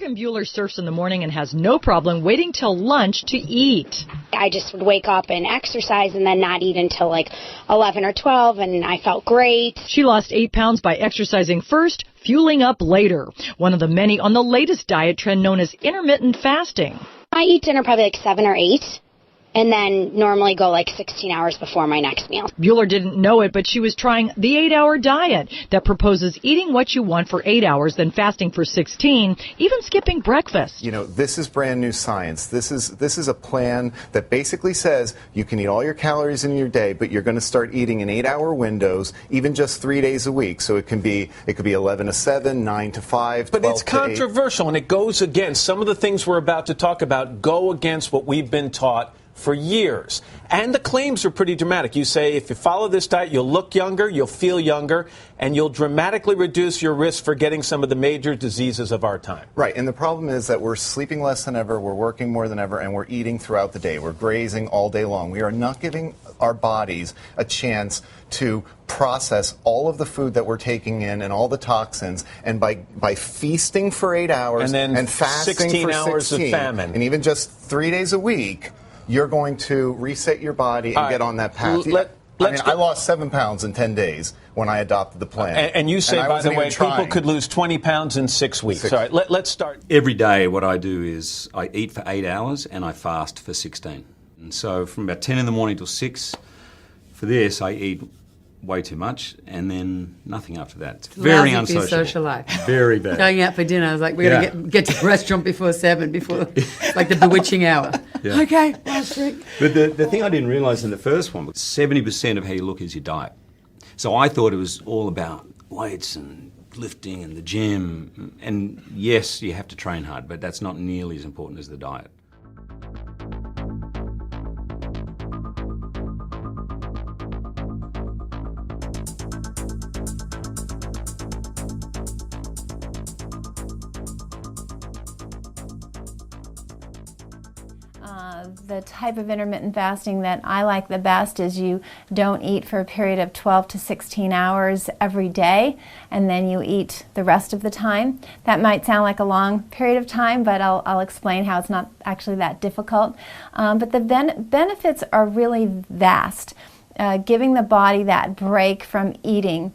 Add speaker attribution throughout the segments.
Speaker 1: Morgan Bueller surfs in the morning and has no problem waiting till lunch to eat.
Speaker 2: I just would wake up and exercise and then not eat until like 11 or 12, and I felt great.
Speaker 1: She lost 8 pounds by exercising first, fueling up later. One of the many on the latest diet trend known as intermittent fasting.
Speaker 2: I eat dinner probably like 7 or 8. And then normally go like 16 hours before my next meal.
Speaker 1: Bueller didn't know it, but she was trying the 8-hour diet that proposes eating what you want for 8 hours, then fasting for 16, even skipping breakfast.
Speaker 3: You know, this is brand new science. This is a plan that basically says you can eat all your calories in your day, but you're going to start eating in 8-hour windows, even just 3 days a week. So it could be 11 to 7, 9 to 5.
Speaker 4: But it's controversial, and it goes against some of the things we're about to talk about. Go against what we've been taught for years. And the claims are pretty dramatic. You say if you follow this diet, you'll look younger, you'll feel younger, and you'll dramatically reduce your risk for getting some of the major diseases of our time.
Speaker 3: Right, and the problem is that we're sleeping less than ever, we're working more than ever, and we're eating throughout the day. We're grazing all day long. We are not giving our bodies a chance to process all of the food that we're taking in and all the toxins, and by feasting for 8 hours and fasting
Speaker 4: 16
Speaker 3: for
Speaker 4: hours
Speaker 3: 16,
Speaker 4: of famine,
Speaker 3: and even just 3 days a week, you're going to reset your body and get on that path. I lost 7 pounds in 10 days when I adopted the plan.
Speaker 4: And you say, by the way, people could lose 20 pounds in 6 weeks. All right, let's start.
Speaker 5: Every day what I do is I eat for 8 hours and I fast for 16. And so from about 10 in the morning till 6, for this I eat way too much, and then nothing after that. It's very unsociable.
Speaker 6: Social life.
Speaker 5: Very bad.
Speaker 6: Going out for dinner, I was like, we're going to get to the restaurant before 7, before like the bewitching hour. Yeah. Okay, last drink.
Speaker 5: But the thing I didn't realise in the first one was 70% of how you look is your diet. So I thought it was all about weights and lifting and the gym. And yes, you have to train hard, but that's not nearly as important as the diet.
Speaker 7: The type of intermittent fasting that I like the best is you don't eat for a period of 12 to 16 hours every day, and then you eat the rest of the time. That might sound like a long period of time, but I'll explain how it's not actually that difficult. But the benefits are really vast. Giving the body that break from eating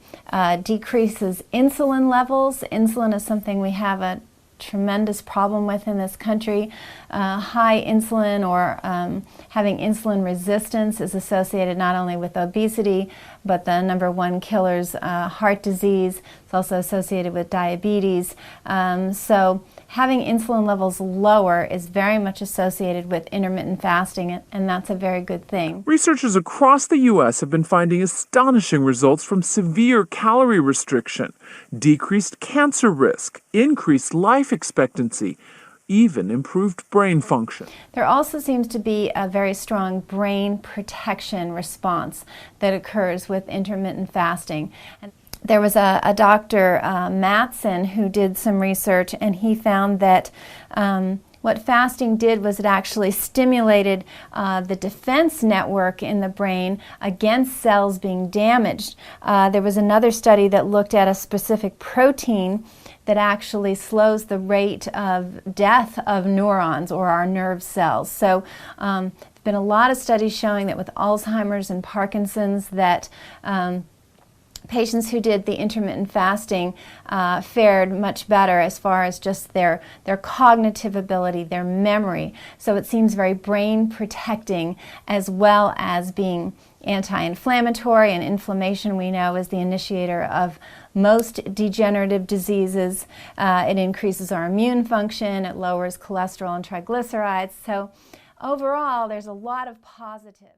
Speaker 7: decreases insulin levels. Insulin is something we have a tremendous problem with in this country. High insulin or having insulin resistance is associated not only with obesity, but the #1 killers, heart disease. It's also associated with diabetes. So having insulin levels lower is very much associated with intermittent fasting, and that's a very good thing.
Speaker 8: Researchers across the U.S. have been finding astonishing results from severe calorie restriction, decreased cancer risk, increased life expectancy, even improved brain function.
Speaker 7: There also seems to be a very strong brain protection response that occurs with intermittent fasting. And there was a Dr. Mattson who did some research, and he found that what fasting did was it actually stimulated the defense network in the brain against cells being damaged. There was another study that looked at a specific protein that actually slows the rate of death of neurons or our nerve cells. So there's been a lot of studies showing that with Alzheimer's and Parkinson's that patients who did the intermittent fasting fared much better as far as just their cognitive ability, their memory. So it seems very brain protecting as well as being anti-inflammatory, and inflammation we know is the initiator of most degenerative diseases. It increases our immune function, it lowers cholesterol and triglycerides. So overall, there's a lot of positive.